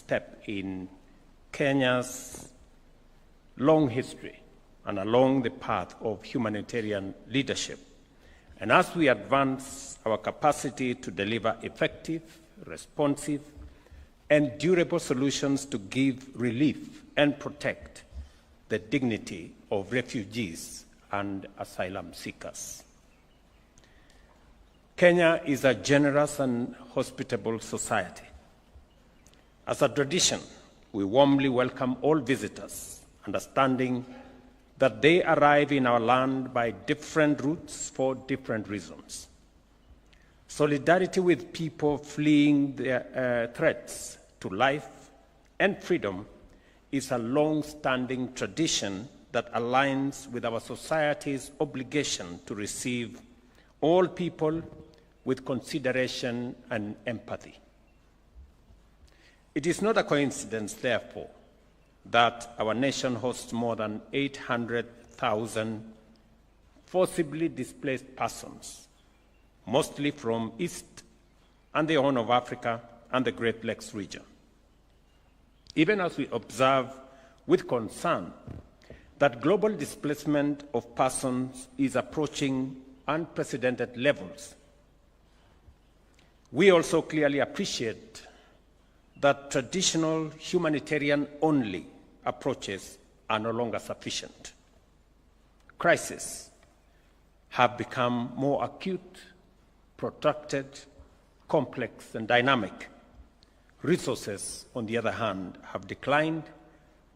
step in Kenya's long history and along the path of humanitarian leadership. And as we advance our capacity to deliver effective, responsive, and durable solutions to give relief and protect the dignity of refugees and asylum seekers. Kenya is a generous and hospitable society. As a tradition, we warmly welcome all visitors, understanding that they arrive in our land by different routes for different reasons. Solidarity with people fleeing their threats to life and freedom is a long-standing tradition that aligns with our society's obligation to receive all people with consideration and empathy. It is not a coincidence, therefore, that our nation hosts more than 800,000 forcibly displaced persons, mostly from East and the Horn of Africa and the Great Lakes region. Even as we observe with concern that global displacement of persons is approaching unprecedented levels, we also clearly appreciate that traditional humanitarian-only approaches are no longer sufficient. Crises have become more acute, protracted, complex, and dynamic. Resources, on the other hand, have declined,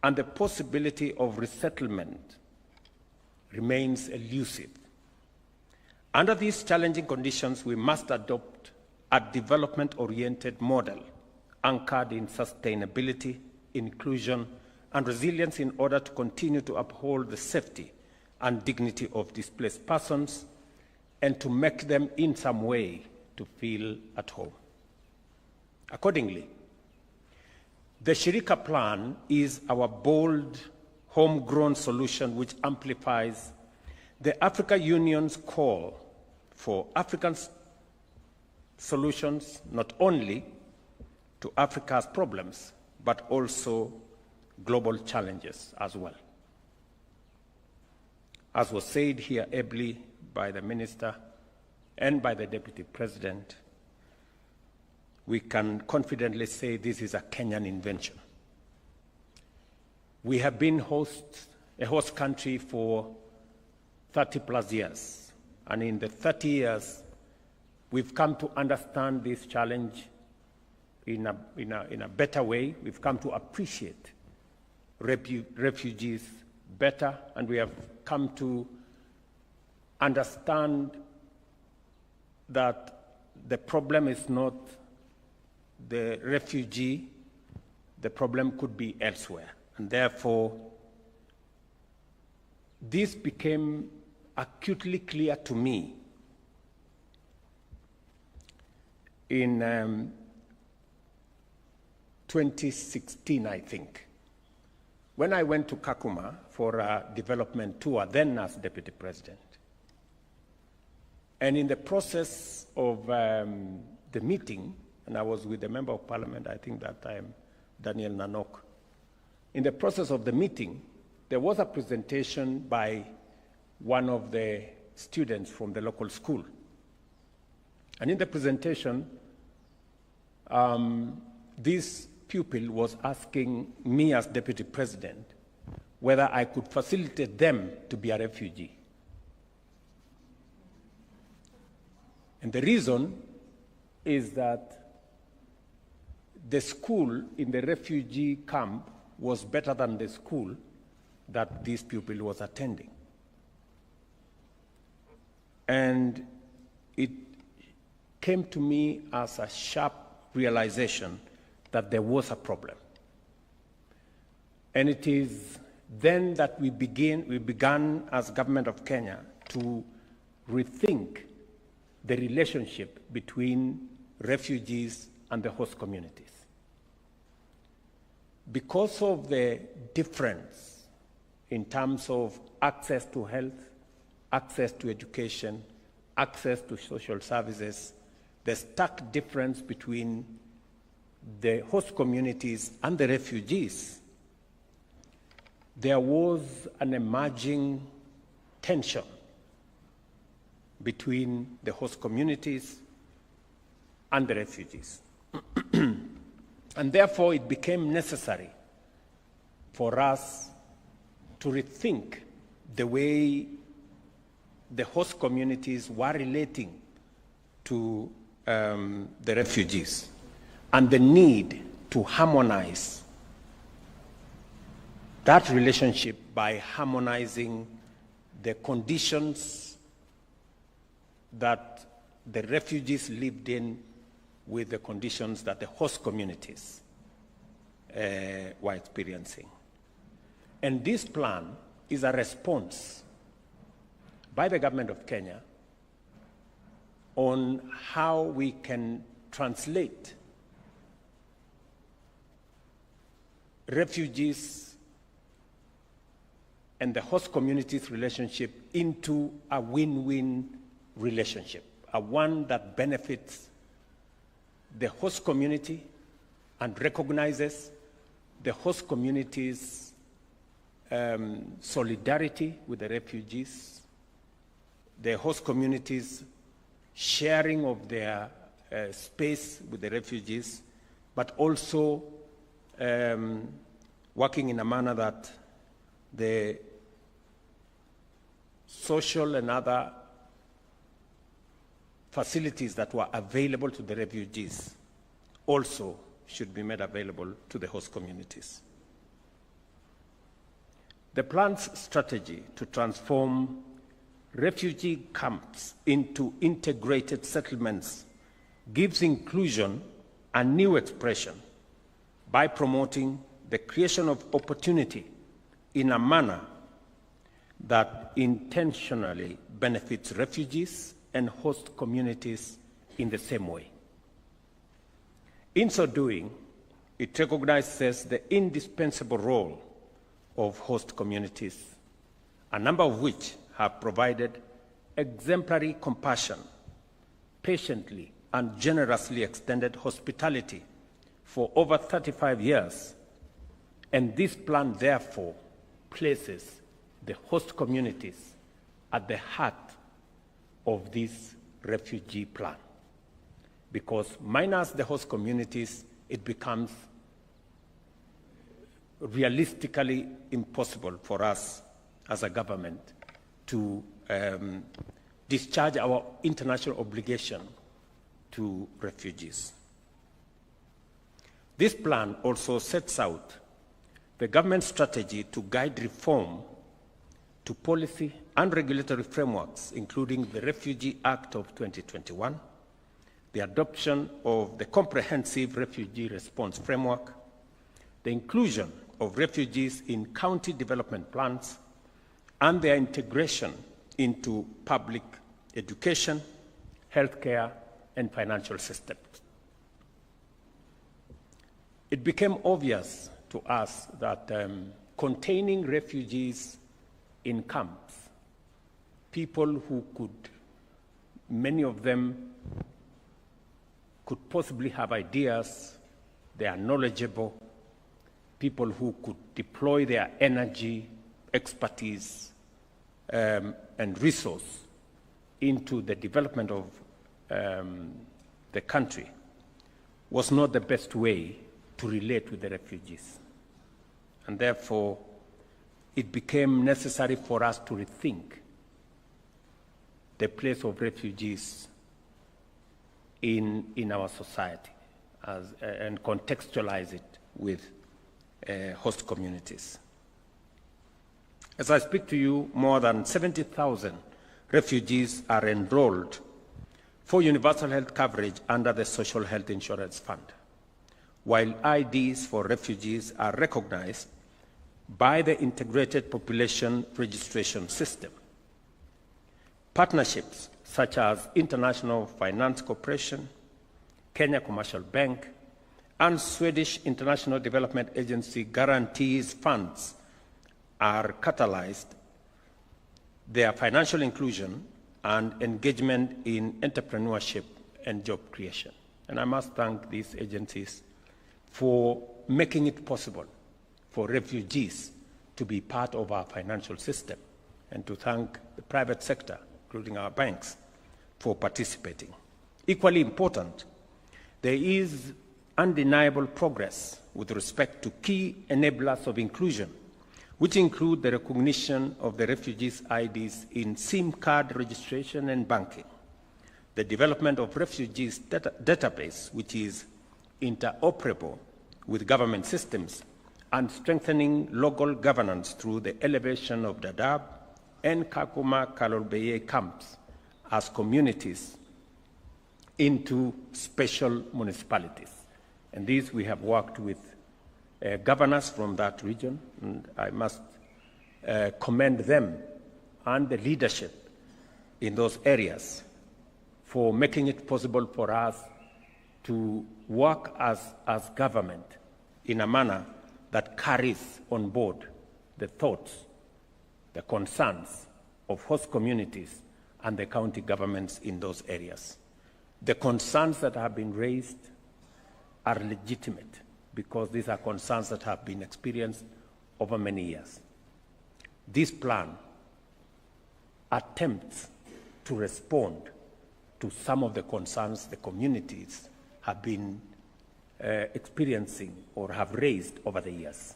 and the possibility of resettlement remains elusive. Under these challenging conditions, we must adopt a development-oriented model anchored in sustainability, inclusion, and resilience in order to continue to uphold the safety and dignity of displaced persons and to make them in some way to feel at home. Accordingly, the Shirika plan is our bold, homegrown solution which amplifies the African Union's call for African solutions not only to Africa's problems, but also global challenges as well. As was said here ably by the Minister and by the Deputy President, we can confidently say this is a Kenyan invention. We have been a host country for 30+ years, and in the 30 years, we've come to understand this challenge in a better way. We've come to appreciate refugees better, and we have come to understand that the problem is not the refugee, the problem could be elsewhere. And therefore, this became acutely clear to me in 2016, I think, when I went to Kakuma for a development tour, then as Deputy President. And in the process of the meeting, and I was with the Member of Parliament, I think that time, Daniel Nanok. In the process of the meeting, there was a presentation by one of the students from the local school. And in the presentation, this pupil was asking me as Deputy President whether I could facilitate them to be a refugee. And the reason is that the school in the refugee camp was better than the school that this pupil was attending. And it came to me as a sharp realization that there was a problem. And it is then that we began as Government of Kenya to rethink the relationship between refugees and the host communities. Because of the difference in terms of access to health, access to education, access to social services, the stark difference between the host communities and the refugees, there was an emerging tension between the host communities and the refugees. And therefore, it became necessary for us to rethink the way the host communities were relating to the refugees, and the need to harmonize that relationship by harmonizing the conditions that the refugees lived in with the conditions that the host communities were experiencing. And this plan is a response by the government of Kenya on how we can translate refugees and the host community's relationship into a win-win relationship, a one that benefits the host community and recognizes the host community's solidarity with the refugees, the host community's sharing of their space with the refugees, but also working in a manner that the social and other facilities that were available to the refugees also should be made available to the host communities. The plan's strategy to transform refugee camps into integrated settlements gives inclusion a new expression by promoting the creation of opportunity in a manner that intentionally benefits refugees and host communities in the same way. In so doing, it recognizes the indispensable role of host communities, a number of which have provided exemplary compassion, patiently and generously extended hospitality for over 35 years, and this plan therefore places the host communities at the heart of this refugee plan. Because minus the host communities, it becomes realistically impossible for us as a government to discharge our international obligation to refugees. This plan also sets out the government's strategy to guide reform to policy and regulatory frameworks, including the Refugee Act of 2021, the adoption of the Comprehensive Refugee Response Framework, the inclusion of refugees in county development plans, and their integration into public education, healthcare, and financial systems. It became obvious to us that containing refugees in camps, people who could, many of them could possibly have ideas, they are knowledgeable, people who could deploy their energy, expertise, and resource into the development of the country was not the best way to relate with the refugees. And therefore, it became necessary for us to rethink the place of refugees in our society and contextualize it with host communities. As I speak to you, more than 70,000 refugees are enrolled for universal health coverage under the Social Health Insurance Fund, while IDs for refugees are recognized by the Integrated Population Registration System. Partnerships such as International Finance Corporation, Kenya Commercial Bank, and Swedish International Development Agency guarantees funds are catalyzed their financial inclusion and engagement in entrepreneurship and job creation. And I must thank these agencies for making it possible for refugees to be part of our financial system, and to thank the private sector, including our banks, for participating. Equally important, there is undeniable progress with respect to key enablers of inclusion, which include the recognition of the refugees' IDs in SIM card registration and banking, the development of refugees' database, which is interoperable with government systems, and strengthening local governance through the elevation of Dadaab and Kakuma Kalolbeye camps as communities into special municipalities. And these we have worked with governors from that region, and I must commend them and the leadership in those areas for making it possible for us to work as government in a manner that carries on board the thoughts, the concerns of host communities and the county governments in those areas. The concerns that have been raised are legitimate because these are concerns that have been experienced over many years. This plan attempts to respond to some of the concerns the communities have been experiencing or have raised over the years.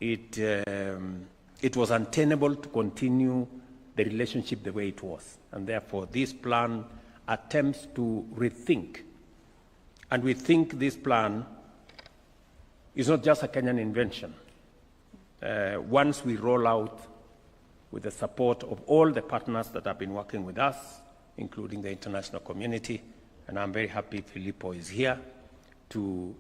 It was untenable to continue the relationship the way it was, and therefore this plan attempts to rethink. And we think this plan is not just a Kenyan invention. Once we roll out with the support of all the partners that have been working with us, including the international community, and I'm very happy Filippo is here to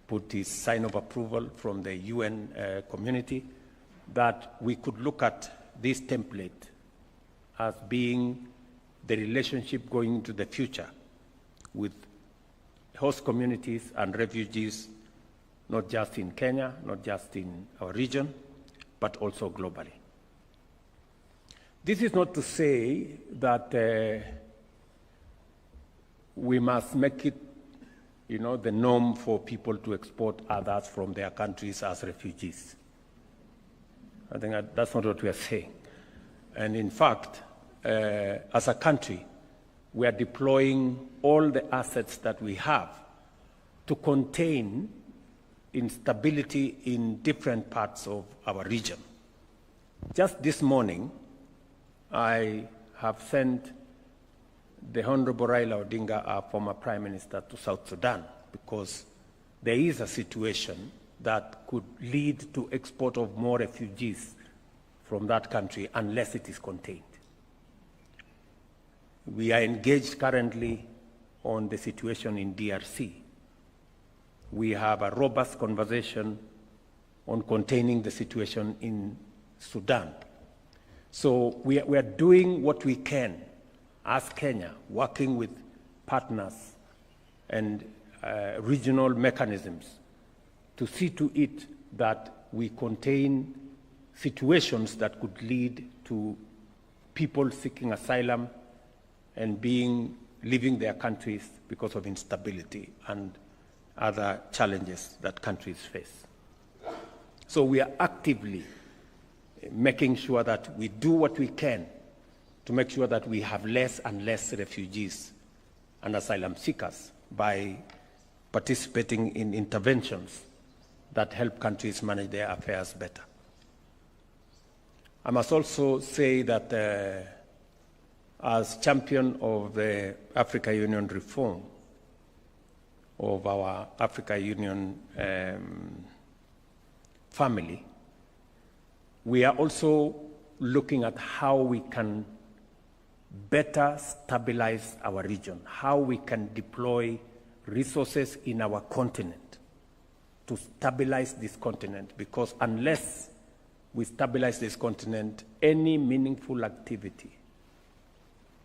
put his sign of approval from the UN community, that we could look at this template as being the relationship going into the future with host communities and refugees, not just in Kenya, not just in our region, but also globally. This is not to say that we must make it, the norm for people to export others from their countries as refugees. I think that's not what we are saying. And in fact, as a country, we are deploying all the assets that we have to contain instability in different parts of our region. Just this morning, I have sent the Honorable Raila Odinga, our former Prime Minister, to South Sudan because there is a situation that could lead to export of more refugees from that country unless it is contained. We are engaged currently on the situation in DRC. We have a robust conversation on containing the situation in Sudan. So we are doing what we can as Kenya, working with partners and regional mechanisms to see to it that we contain situations that could lead to people seeking asylum and leaving their countries because of instability and other challenges that countries face. So we are actively making sure that we do what we can to make sure that we have less and less refugees and asylum seekers by participating in interventions that help countries manage their affairs better. I must also say that as champion of the Africa Union reform, of our Africa Union family, we are also looking at how we can better stabilize our region, how we can deploy resources in our continent to stabilize this continent, because unless we stabilize this continent, any meaningful activity,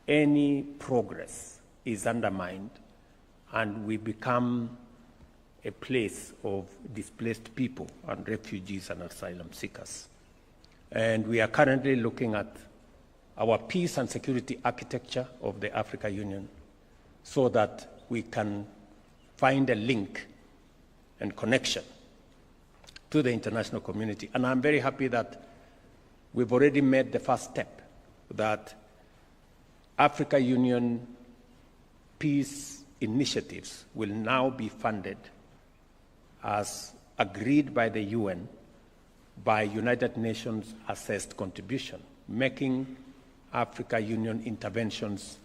any progress is undermined, and we become a place of displaced people and refugees and asylum seekers. And we are currently looking at our peace and security architecture of the Africa Union so that we can find a link and connection to the international community. And I'm very happy that we've already made the first step, that Africa Union peace initiatives will now be funded as agreed by the UN by United Nations assessed contribution, making Africa Union interventions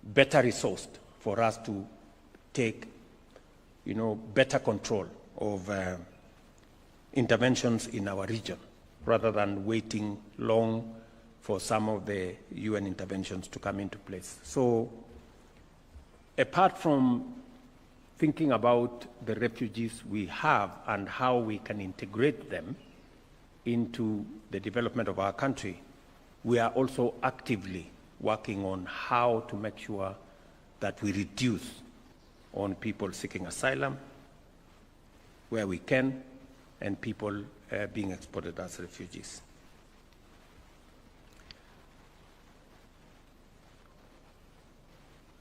better resourced for us to take, better control of interventions in our region, rather than waiting long for some of the UN interventions to come into place. So, apart from thinking about the refugees we have and how we can integrate them into the development of our country, we are also actively working on how to make sure that we reduce on people seeking asylum where we can, and people being exported as refugees.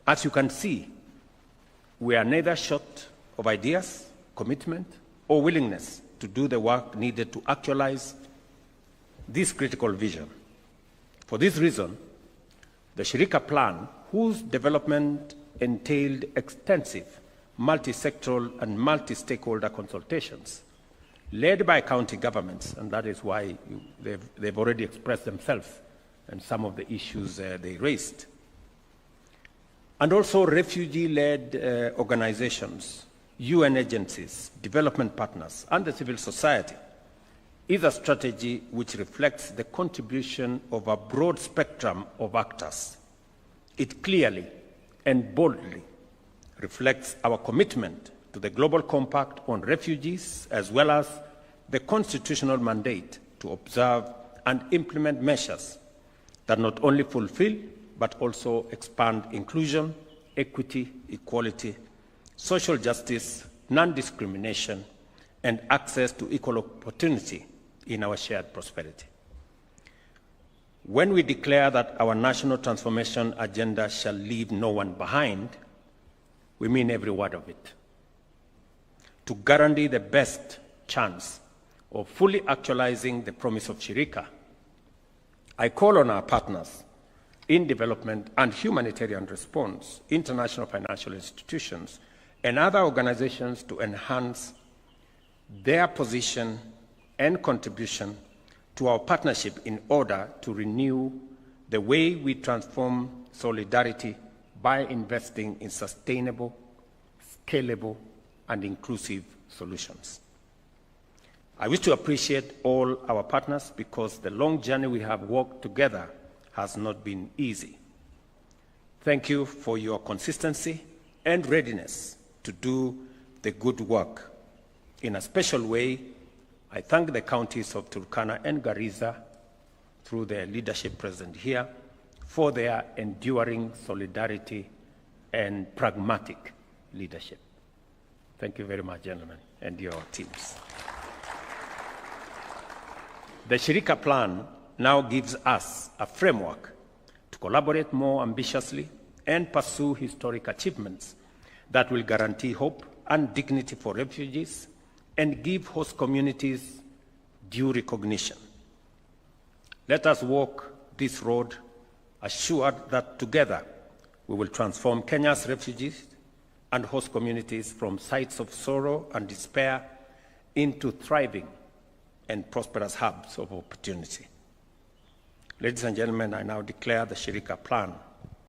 As you can see, we are neither short of ideas, commitment, or willingness to do the work needed to actualize this critical vision. For this reason, the Shirika plan, whose development entailed extensive multi-sectoral and multi-stakeholder consultations, led by county governments, and that is why they've already expressed themselves and some of the issues they raised, and also refugee-led organizations, UN agencies, development partners, and the civil society, is a strategy which reflects the contribution of a broad spectrum of actors. It clearly and boldly reflects our commitment to the Global Compact on Refugees, as well as the constitutional mandate to observe and implement measures that not only fulfill but also expand inclusion, equity, equality, social justice, non-discrimination, and access to equal opportunity in our shared prosperity. When we declare that our national transformation agenda shall leave no one behind, we mean every word of it. To guarantee the best chance of fully actualizing the promise of Shirika, I call on our partners in development and humanitarian response, international financial institutions, and other organizations to enhance their position and contribution to our partnership in order to renew the way we transform solidarity by investing in sustainable, scalable, and inclusive solutions. I wish to appreciate all our partners because the long journey we have walked together has not been easy. Thank you for your consistency and readiness to do the good work. In a special way, I thank the counties of Turkana and Garissa, through their leadership present here, for their enduring solidarity and pragmatic leadership. Thank you very much, gentlemen, and your teams. The Shirika plan now gives us a framework to collaborate more ambitiously and pursue historic achievements that will guarantee hope and dignity for refugees and give host communities due recognition. Let us walk this road assured that together we will transform Kenya's refugees and host communities from sites of sorrow and despair into thriving and prosperous hubs of opportunity. Ladies and gentlemen, I now declare the Shirika plan